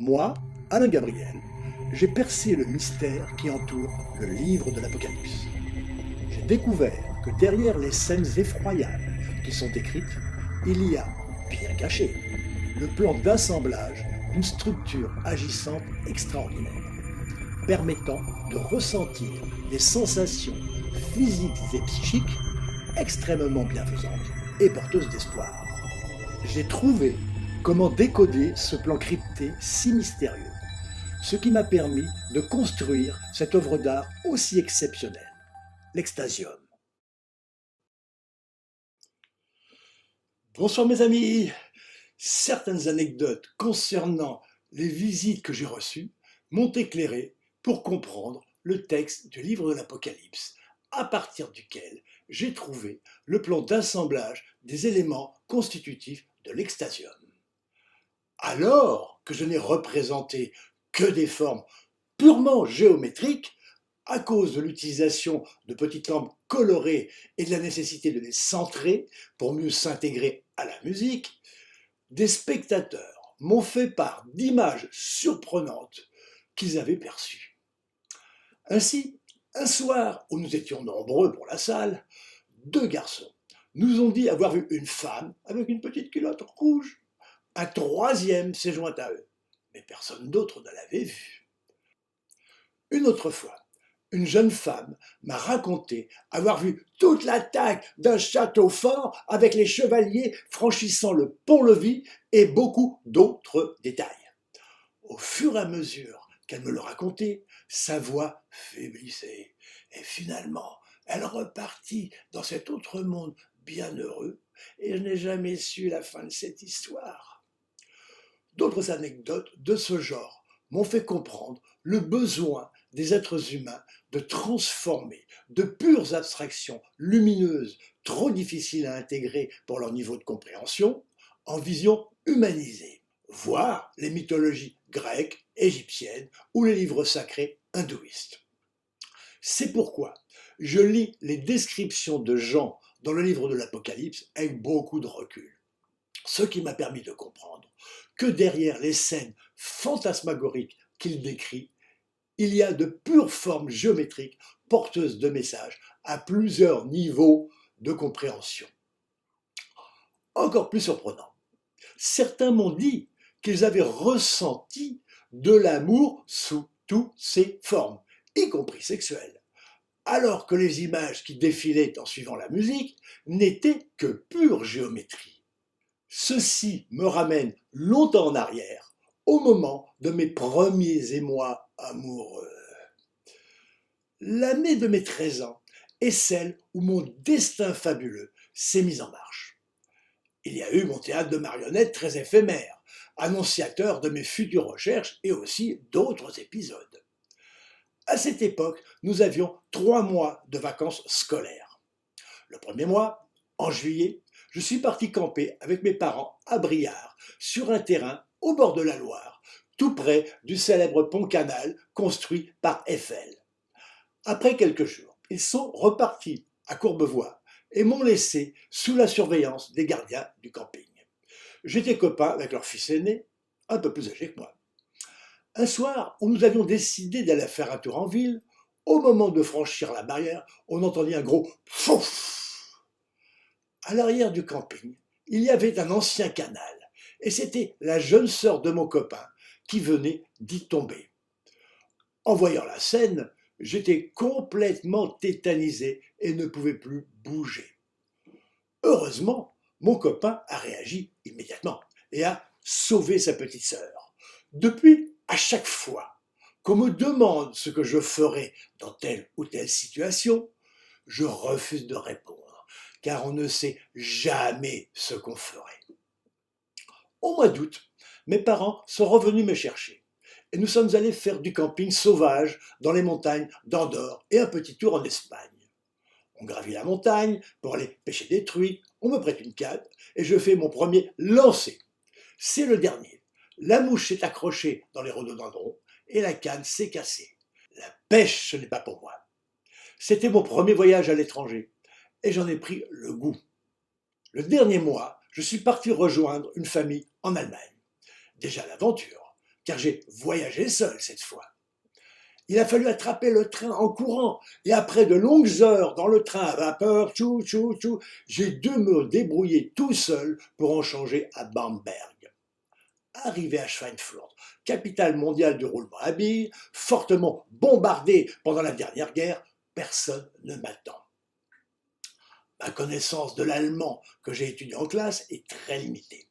Moi, Alain Gabriel, j'ai percé le mystère qui entoure le livre de l'Apocalypse. J'ai découvert que derrière les scènes effroyables qui sont décrites, il y a, bien caché, le plan d'assemblage d'une structure agissante extraordinaire, permettant de ressentir des sensations physiques et psychiques extrêmement bienfaisantes et porteuses d'espoir. J'ai trouvé comment décoder ce plan crypté si mystérieux, ce qui m'a permis de construire cette œuvre d'art aussi exceptionnelle, l'Extasium. Bonsoir mes amis. Certaines anecdotes concernant les visites que j'ai reçues m'ont éclairé pour comprendre le texte du livre de l'Apocalypse, à partir duquel j'ai trouvé le plan d'assemblage des éléments constitutifs de l'Extasium. Alors que je n'ai représenté que des formes purement géométriques, à cause de l'utilisation de petites lampes colorées et de la nécessité de les centrer pour mieux s'intégrer à la musique, des spectateurs m'ont fait part d'images surprenantes qu'ils avaient perçues. Ainsi, un soir où nous étions nombreux pour la salle, deux garçons nous ont dit avoir vu une femme avec une petite culotte rouge. Un troisième s'est joint à eux, mais personne d'autre ne l'avait vu. Une autre fois, une jeune femme m'a raconté avoir vu toute l'attaque d'un château fort avec les chevaliers franchissant le pont-levis et beaucoup d'autres détails. Au fur et à mesure qu'elle me le racontait, sa voix faiblissait et finalement, elle repartit dans cet autre monde bienheureux et je n'ai jamais su la fin de cette histoire. D'autres anecdotes de ce genre m'ont fait comprendre le besoin des êtres humains de transformer de pures abstractions lumineuses, trop difficiles à intégrer pour leur niveau de compréhension, en visions humanisées, voire les mythologies grecques, égyptiennes ou les livres sacrés hindouistes. C'est pourquoi je lis les descriptions de Jean dans le livre de l'Apocalypse avec beaucoup de recul, ce qui m'a permis de comprendre que derrière les scènes fantasmagoriques qu'il décrit, il y a de pures formes géométriques porteuses de messages à plusieurs niveaux de compréhension. Encore plus surprenant, certains m'ont dit qu'ils avaient ressenti de l'amour sous toutes ses formes, y compris sexuelles, alors que les images qui défilaient en suivant la musique n'étaient que pure géométrie. Ceci me ramène longtemps en arrière, au moment de mes premiers émois amoureux. L'année de mes 13 ans est celle où mon destin fabuleux s'est mis en marche. Il y a eu mon théâtre de marionnettes très éphémère, annonciateur de mes futures recherches et aussi d'autres épisodes. À cette époque, nous avions 3 mois de vacances scolaires. Le premier mois, en juillet, je suis parti camper avec mes parents à Briare, sur un terrain au bord de la Loire, tout près du célèbre pont-canal construit par Eiffel. Après quelques jours, ils sont repartis à Courbevoie et m'ont laissé sous la surveillance des gardiens du camping. J'étais copain avec leur fils aîné, un peu plus âgé que moi. Un soir où nous avions décidé d'aller faire un tour en ville, au moment de franchir la barrière, on entendit un gros « fouf ». À l'arrière du camping, il y avait un ancien canal, et c'était la jeune sœur de mon copain qui venait d'y tomber. En voyant la scène, j'étais complètement tétanisé et ne pouvais plus bouger. Heureusement, mon copain a réagi immédiatement et a sauvé sa petite sœur. Depuis, à chaque fois qu'on me demande ce que je ferai dans telle ou telle situation, je refuse de répondre, car on ne sait jamais ce qu'on ferait. Au mois d'août, mes parents sont revenus me chercher et nous sommes allés faire du camping sauvage dans les montagnes d'Andorre et un petit tour en Espagne. On gravit la montagne pour aller pêcher des truites, on me prête une canne et je fais mon premier lancer. C'est le dernier. La mouche s'est accrochée dans les rhododendrons et la canne s'est cassée. La pêche, ce n'est pas pour moi. C'était mon premier voyage à l'étranger et j'en ai pris le goût. Le dernier mois, je suis parti rejoindre une famille en Allemagne. Déjà l'aventure, car j'ai voyagé seul cette fois. Il a fallu attraper le train en courant, et après de longues heures dans le train à vapeur, tchou, tchou, tchou, j'ai dû me débrouiller tout seul pour en changer à Bamberg. Arrivé à Schweinfurt, capitale mondiale du roulement à billes, fortement bombardée pendant la dernière guerre, personne ne m'attend. Ma connaissance de l'allemand que j'ai étudié en classe est très limitée,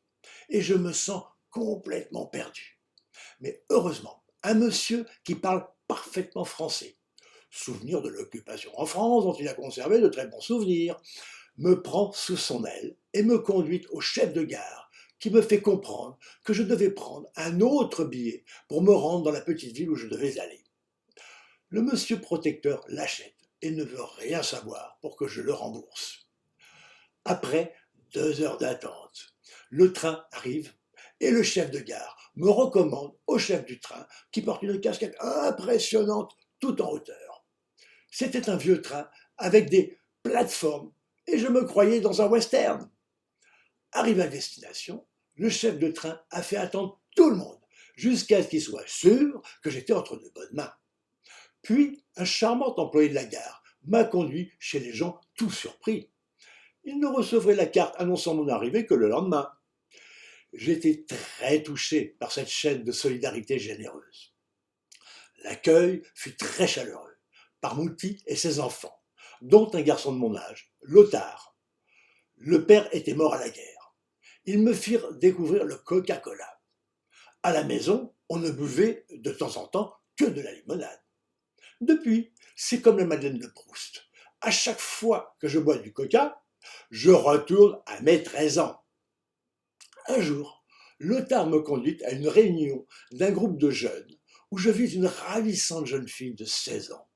et je me sens complètement perdu. Mais heureusement, un monsieur qui parle parfaitement français, souvenir de l'occupation en France dont il a conservé de très bons souvenirs, me prend sous son aile et me conduit au chef de gare qui me fait comprendre que je devais prendre un autre billet pour me rendre dans la petite ville où je devais aller. Le monsieur protecteur l'achète et ne veut rien savoir pour que je le rembourse. Après 2 heures d'attente, le train arrive et le chef de gare me recommande au chef du train qui porte une casquette impressionnante tout en hauteur. C'était un vieux train avec des plateformes et je me croyais dans un western. Arrivé à destination, le chef de train a fait attendre tout le monde jusqu'à ce qu'il soit sûr que j'étais entre de bonnes mains. Puis, un charmant employé de la gare m'a conduit chez les gens tout surpris. Il ne recevrait la carte annonçant mon arrivée que le lendemain. J'étais très touché par cette chaîne de solidarité généreuse. L'accueil fut très chaleureux par Mouti et ses enfants, dont un garçon de mon âge, Lothar. Le père était mort à la guerre. Ils me firent découvrir le Coca-Cola. À la maison, on ne buvait de temps en temps que de la limonade. Depuis, c'est comme la Madeleine de Proust. À chaque fois que je bois du coca, je retourne à mes 13 ans. Un jour, Lothar me conduit à une réunion d'un groupe de jeunes où je vis une ravissante jeune fille de 16 ans.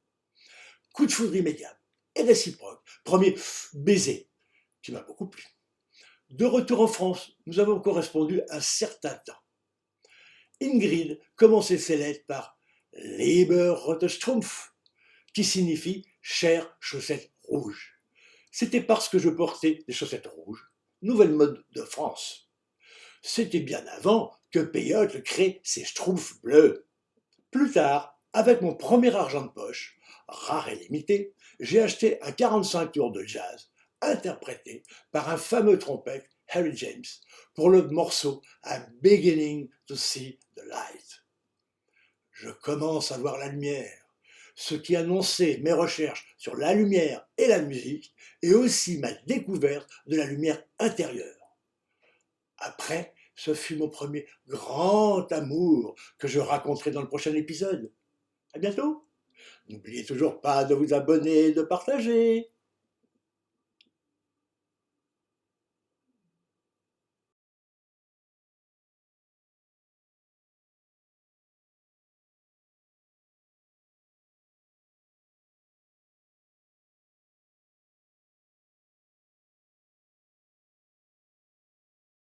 Coup de foudre immédiat et réciproque, premier baiser qui m'a beaucoup plu. De retour en France, nous avons correspondu un certain temps. Ingrid commençait ses lettres par Lieber rote Strumpf, qui signifie chère chaussette rouge. C'était parce que je portais des chaussettes rouges, nouvelle mode de France. C'était bien avant que Peyote crée ses Schtroumpfs bleus. Plus tard, avec mon premier argent de poche, rare et limité, j'ai acheté un 45 tours de jazz, interprété par un fameux trompette, Harry James, pour le morceau I'm beginning to see the light. Je commence à voir la lumière, ce qui annonçait mes recherches sur la lumière et la musique, et aussi ma découverte de la lumière intérieure. Après, ce fut mon premier grand amour que je raconterai dans le prochain épisode. À bientôt. N'oubliez toujours pas de vous abonner et de partager.